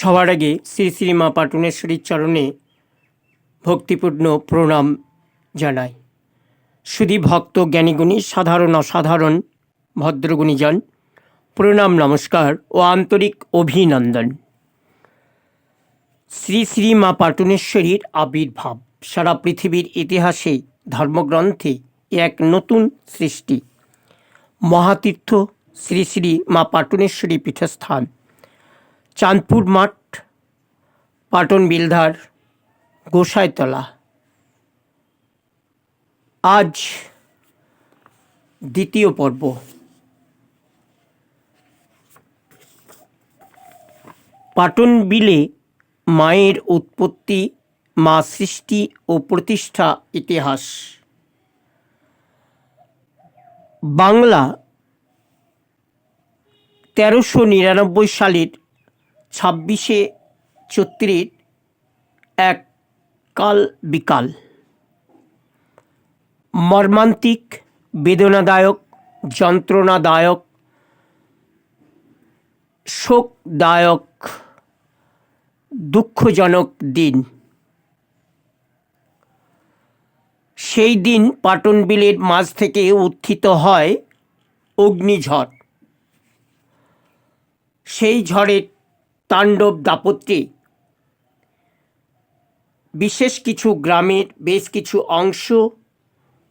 সবার আগে শ্রী শ্রী মা পাটনেশ্বরীর চরণে ভক্তিপূর্ণ প্রণাম জানাই। শুধু ভক্ত জ্ঞানীগুণী সাধারণ অসাধারণ ভদ্রগুণীজন প্রণাম নমস্কার ও আন্তরিক অভিনন্দন। শ্রী শ্রী মা পাটনেশ্বরীর আবির্ভাব সারা পৃথিবীর ইতিহাসে ধর্মগ্রন্থে এক নতুন সৃষ্টি। মহাতীর্থ শ্রী শ্রী মা পাটনেশ্বরী পীঠস্থান, চাঁদপুর মাঠ, পাটন বিলধার, গোসাইতলা। আজ দ্বিতীয় পর্ব। পাটন বিলে মায়ের উৎপত্তি, মা সৃষ্টি ও প্রতিষ্ঠা ইতিহাস। বাংলা 1399 সালের 26শে চৈত্রের এক কাল বিকাল, মর্মান্তিক, বেদনাদায়ক, যন্ত্রণাদায়ক, শোকদায়ক, দুঃখজনক দিন। সেই দিন পাটন বিলের মাঝ থেকে উত্থিত হয় অগ্নিঝড়। সেই ঝড়ের তাণ্ডব দাপত্যে বিশেষ কিছু গ্রামের বেশ কিছু অংশ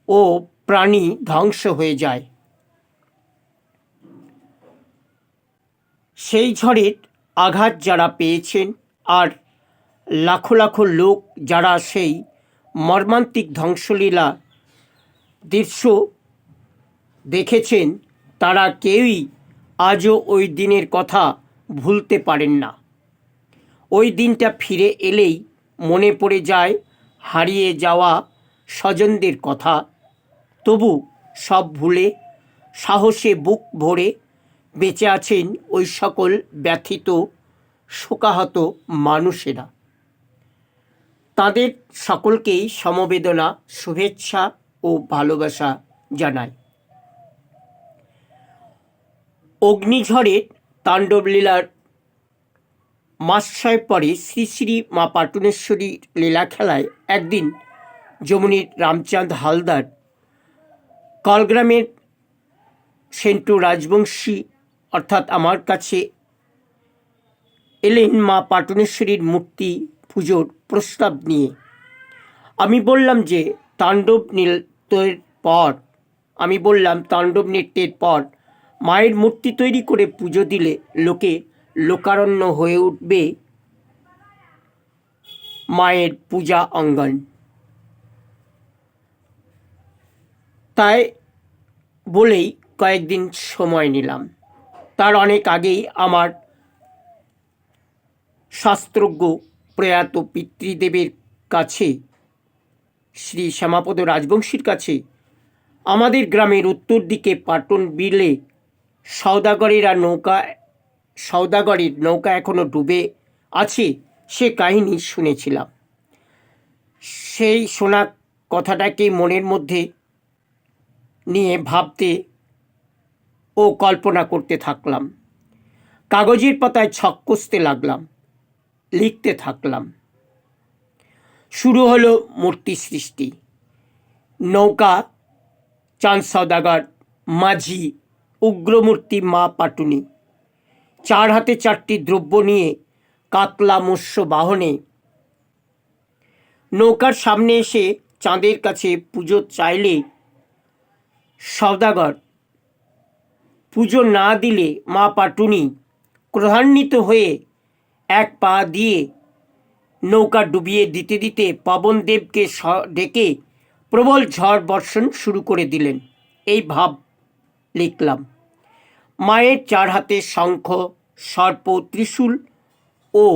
ও প্রাণী ধ্বংস হয়ে যায়। সেই ঝড়ের আঘাত যারা পেয়েছেন আর লাখো লাখো লোক যারা সেই মর্মান্তিক ধ্বংসলীলা দৃশ্য দেখেছেন, তারা কেউই আজও ওই দিনের কথা ভুলতে পারেন না। ওই দিনটা ফিরে এলেই মনে পড়ে যায় হারিয়ে যাওয়া স্বজনদের কথা। তবু সব ভুলে সাহসে বুক ভরে বেঁচে আছেন ওই সকল ব্যথিত শোকাহত মানুষেরা। তাদের সকলকেই সমবেদনা, শুভেচ্ছা ও ভালোবাসা জানায়। অগ্নিঝড়ের তাণ্ডবলীলার মাস 6 পরে শ্রী শ্রী মা পাটনেশ্বরীর লীলা খেলায় একদিন যমুনীর রামচাঁদ হালদার কলগ্রামের সেন্টু রাজবংশী অর্থাৎ আমার কাছে এলেন মা পাটনেশ্বরীর মূর্তি পুজোর প্রস্তাব নিয়ে। আমি বললাম তাণ্ডব নৃত্যের পর মায়ের মূর্তি তৈরি করে পুজো দিলে লোকারণ্য হয়ে উঠবে মায়ের পূজা অঙ্গন। তাই বলেই কয়েকদিন সময় নিলাম। তার অনেক আগেই আমার শাস্ত্রজ্ঞ প্রয়াত পিতৃদেবের কাছে, শ্রী শ্যামাপদ রাজবংশীর কাছে, আমাদের গ্রামের উত্তর দিকে পাটন বিলে সওদাগরের নৌকা এখনো ডুবে আছে সে কাহিনী শুনেছিলাম। সেই শোনা কথাটাকে মনের মধ্যে নিয়ে ভাবতে ও কল্পনা করতে থাকলাম। কাগজের পাতায় ছক কষতে লাগলাম, লিখতে থাকলাম। শুরু হলো মূর্তি সৃষ্টি। নৌকা, চাঁদ সওদাগর, মাঝি, উগ্রমূর্তি মা পাটুনি, 4 হাতে 4টি দ্রব্য নিয়ে কাতলা মৎস্য বাহনে নৌকার সামনে এসে চাঁদের কাছে পুজো চাইলে সওদাগর পুজো না দিলে মা পাটুনি ক্রোধান্বিত হয়ে এক পা দিয়ে নৌকা ডুবিয়ে দিতে দিতে পবনদেবকে ডেকে প্রবল ঝড় বর্ষণ শুরু করে দিলেন। এই ভাব লিখলাম। মায়ের 4 হাতে শঙ্খ, সর্প, ত্রিশূল ও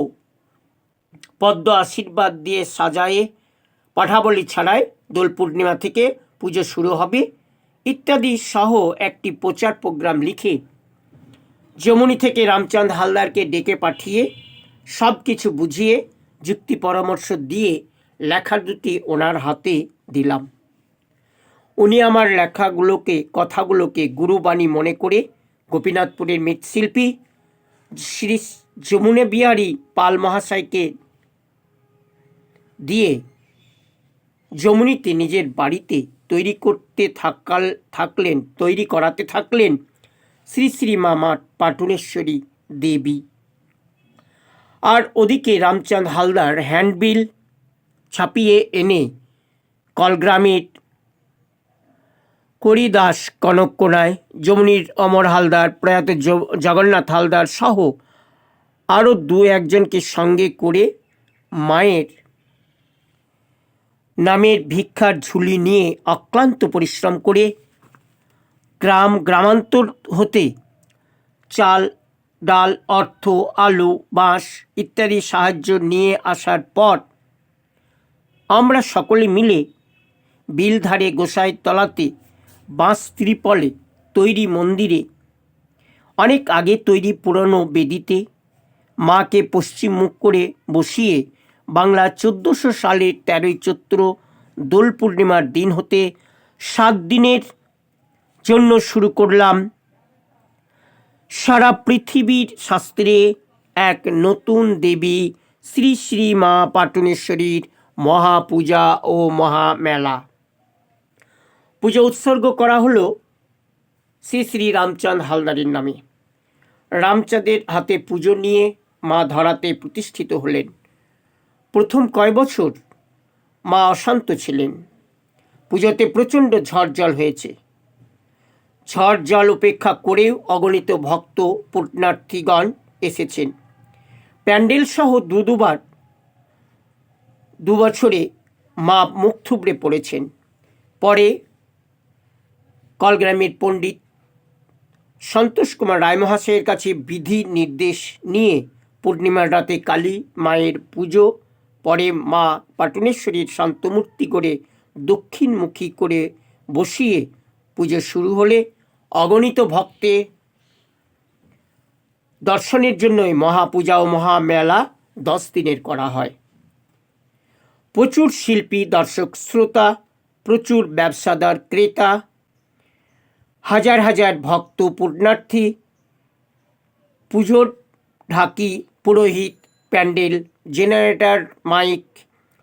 পদ্ম আশীর্বাদ দিয়ে সাজায়ে পাঠাবলি ছাড়ায় দোল পূর্ণিমা থেকে পুজো শুরু হবে ইত্যাদি সহ একটি প্রচার প্রোগ্রাম লিখে যমুনী থেকে রামচাঁদ হালদারকে ডেকে পাঠিয়ে সব কিছু বুঝিয়ে যুক্তি পরামর্শ দিয়ে লেখা দুটি ওনার হাতে দিলাম। উনি আমার কথাগুলোকে গুরুবাণী মনে করে গোপীনাথপুরের মৃৎশিল্পী শ্রী যমুনা বিহারী পাল মহাশয়কে দিয়ে যমুনিতে নিজের বাড়িতে তৈরি করাতে থাকলেন শ্রী শ্রী মা পাটুনেশ্বরী দেবী। আর ওদিকে রামচাঁদ হালদার হ্যান্ডবিল ছাপিয়ে এনে কলগ্রামের করিদাস কনক কোনায়, যমুনির অমর হালদার, প্রয়াত জগন্নাথ হালদার সহ আরও দু একজনকে সঙ্গে করে মায়ের নামের ভিক্ষার ঝুলি নিয়ে অক্লান্ত পরিশ্রম করে গ্রামান্তর হতে চাল, ডাল, অর্থ, আলু, বাঁশ ইত্যাদি সাহায্য নিয়ে আসার পর আমরা সকলে মিলে বিলধারে গোসাইয়ের তলাতে বাঁশ ত্রিপলে তৈরি মন্দিরে অনেক আগে তৈরি পুরনো বেদিতে মাকে পশ্চিম মুখ করে বসিয়ে বাংলা 1400 সালের 13ই চৈত্র দোল পূর্ণিমার দিন হতে 7 দিনের জন্য শুরু করলাম সারা পৃথিবীর শাস্ত্রে এক নতুন দেবী শ্রী শ্রী মা পাটুনেশ্বরীর মহাপূজা ও মহামেলা। পূজা উৎসর্গ করা হলো শ্রী শ্রী রামচাঁদ হালদারের নামে। রামচাঁদের হাতে পুজো নিয়ে মা ধরাতে প্রতিষ্ঠিত হলেন। প্রথম কয় বছর মা অশান্ত ছিলেন। পুজোতে প্রচণ্ড ঝড় জল হয়েছে। ঝড় জল উপেক্ষা করেও অগণিত ভক্ত পুণ্যার্থীগণ এসেছেন। প্যান্ডেল সহ দু বছরে মা মুখ থুবড়ে পড়েছেন। পরে কলগ্রামের পণ্ডিত সন্তোষ কুমার রায় মহাশয়ের কাছে বিধি নির্দেশ নিয়ে পূর্ণিমার রাতে কালী মায়ের পুজো, পরে মা পাটুনেশ্বরীর শান্তমূর্তি করে দক্ষিণমুখী করে বসিয়ে পুজো শুরু হলে অগণিত ভক্তে দর্শনের জন্যই মহাপূজা ও মহামেলা 10 দিনের করা হয়। প্রচুর শিল্পী, দর্শক, শ্রোতা, প্রচুর ব্যবসাদার, ক্রেতা, হাজার হাজার ভক্ত, পুণ্যার্থী, পুজোর ঢাকি, পুরোহিত, প্যান্ডেল, জেনারেটর, মাইক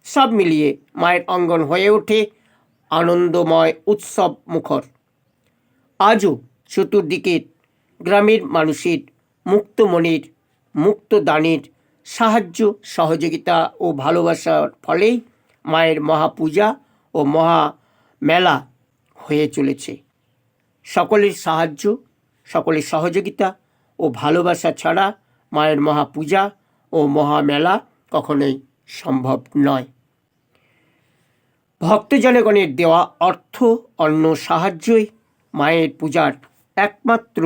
সব মিলিয়ে মায়ের অঙ্গন হয়ে ওঠে আনন্দময় উৎসব মুখর। আজও চতুর্দিকে গ্রামের মানুষের মুক্ত মনের, মুক্ত দানের সাহায্য, সহযোগিতা ও ভালোবাসার ফলেই মায়ের মহাপূজা ও মহামেলা হয়ে চলেছে। সকলের সাহায্য, সকলের সহযোগিতা ও ভালোবাসা ছাড়া মায়ের মহাপূজা ও মহামেলা কখনোই সম্ভব নয়। ভক্তজনগণের দেওয়া অর্থ, অন্য সাহায্যই মায়ের পূজার একমাত্র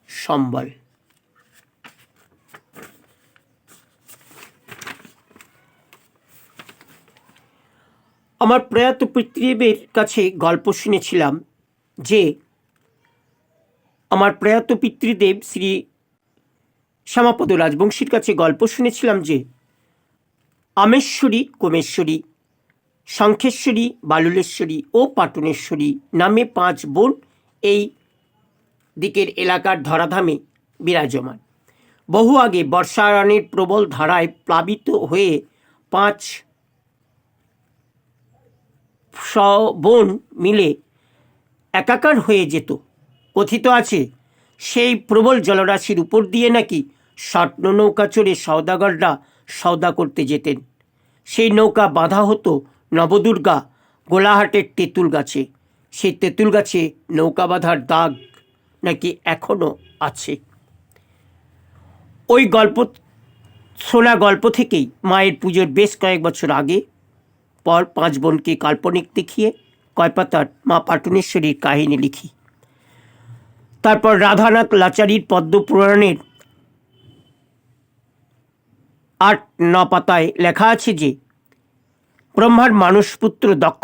সম্বল। আমার প্রয়াত পিতৃদেবের কাছে গল্প শুনেছিলাম যে আমার প্রয়াত পিতৃদেব শ্রী শ্যামাপদ রাজবংশীর কাছে গল্প শুনেছিলাম যে আমেশ্বরী, কোমেশ্বরী, শঙ্খেশ্বরী, বালুলেশ্বরী ও পাটুনেশ্বরী নামে 5 বোন এই দিকের এলাকার ধরাধামে বিরাজমান। বহু আগে বর্ষারণের প্রবল ধারায় প্লাবিত হয়ে 5 বোন মিলে একাকার হয়ে যেত। কথিত আছে সেই প্রবল জলরাশির উপর দিয়ে নাকি স্বর্ণ নৌকা চড়ে সওদাগররা সওদা করতে যেতেন। সেই নৌকা বাঁধা হতো নবদুর্গা গোলাহাটের তেঁতুল গাছে। সেই তেঁতুল গাছে নৌকা বাঁধার দাগ নাকি এখনও আছে। ওই শোনা গল্প থেকেই মায়ের পুজোর বেশ কয়েক বছর আগে পর 5 বোনকে কাল্পনিক দেখিয়ে কয়পাতার মা পাটুনেশ্বরীর কাহিনী লিখি। তারপর রাধানাথ লাচারির পদ্মপুরাণের 8-9 পাতায় লেখা আছে যে ব্রহ্মার মানসপুত্র দক্ষ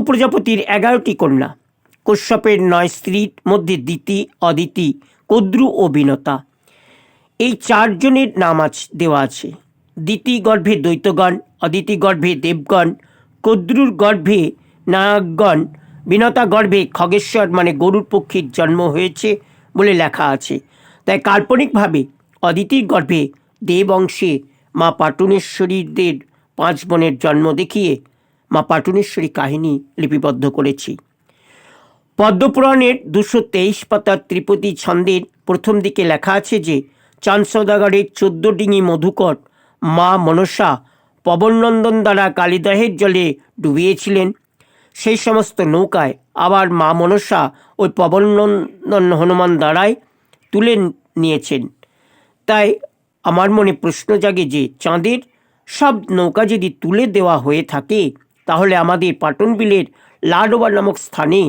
প্রজাপতির 11টি কন্যা, কশ্যপের 9 স্ত্রীর মধ্যে দিতি, অদিতি, কদ্রু ও বিনতা, এই 4 জনের নাম দেওয়া আছে। দিতি গর্ভে দৈত্যগণ, অদিতি গর্ভে দেবগণ, কদ্রুর গর্ভে নায়কগণ, বিনতা গর্ভে খগেশ্বর মানে গরুর পক্ষীর জন্ম হয়েছে বলে লেখা আছে। তাই কাল্পনিকভাবে অদিতির গর্ভে দেবংশে মা পাটুনেশ্বরীদের 5 বোনের জন্ম দেখিয়ে মা পাটুনেশ্বরী কাহিনী লিপিবদ্ধ করেছি। পদ্মপুরাণের 223 পাতার ত্রিপদী ছন্দের প্রথম দিকে লেখা আছে যে চাঁদ সওদাগরের 14 ডিঙি মধুকর মা মনসা পবননন্দন দ্বারা কালিদাহের জলে ডুবিয়েছিলেন। সেই সমস্ত নৌকায় আবার মা মনসা ওই পবননন্দন হনুমান দ্বারাই তুলে নিয়েছেন। তাই আমার মনে প্রশ্ন জাগে যে চাঁদের সব নৌকা যদি তুলে দেওয়া হয়ে থাকে, তাহলে আমাদের পাটন বিলের লাডোবা নামক স্থানে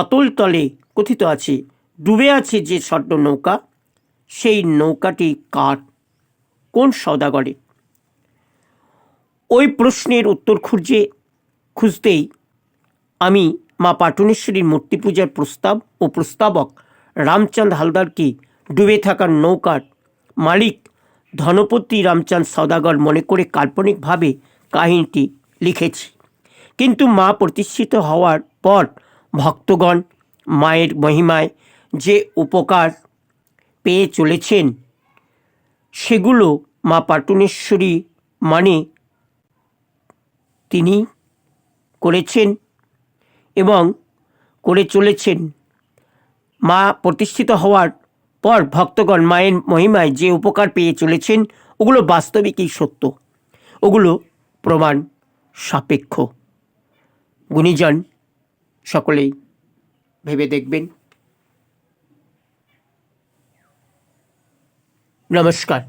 অতল তলে কথিত আছে ডুবে আছে যে স্বর্ণ নৌকা, সেই নৌকাটি কার, কোন সওদাগরের? ওই প্রশ্নের উত্তর খুঁজতেই আমি মা পাটুনেশ্বরীর মূর্তি পূজার প্রস্তাব ও প্রস্তাবক রামচাঁদ হালদারকে ডুবে থাকার নৌকার মালিক ধনপতি রামচাঁদ সওদাগর মনে করে কাল্পনিকভাবে কাহিনীটি লিখেছি। কিন্তু মা প্রতিষ্ঠিত হওয়ার পর ভক্তগণ মায়ের মহিমায় যে উপকার পেয়ে চলেছেন, সেগুলো মা পাটুনেশ্বরী মানে তিনি করেছেন এবং করে চলেছেন। মা প্রতিষ্ঠিত হওয়ার পর ভক্তগণ মায়ের মহিমায় যে উপকার পেয়ে চলেছেন, ওগুলো বাস্তবিকই সত্য, ওগুলো প্রমাণ সাপেক্ষ। গুণীজন সকলেই ভেবে দেখবেন। নমস্কার।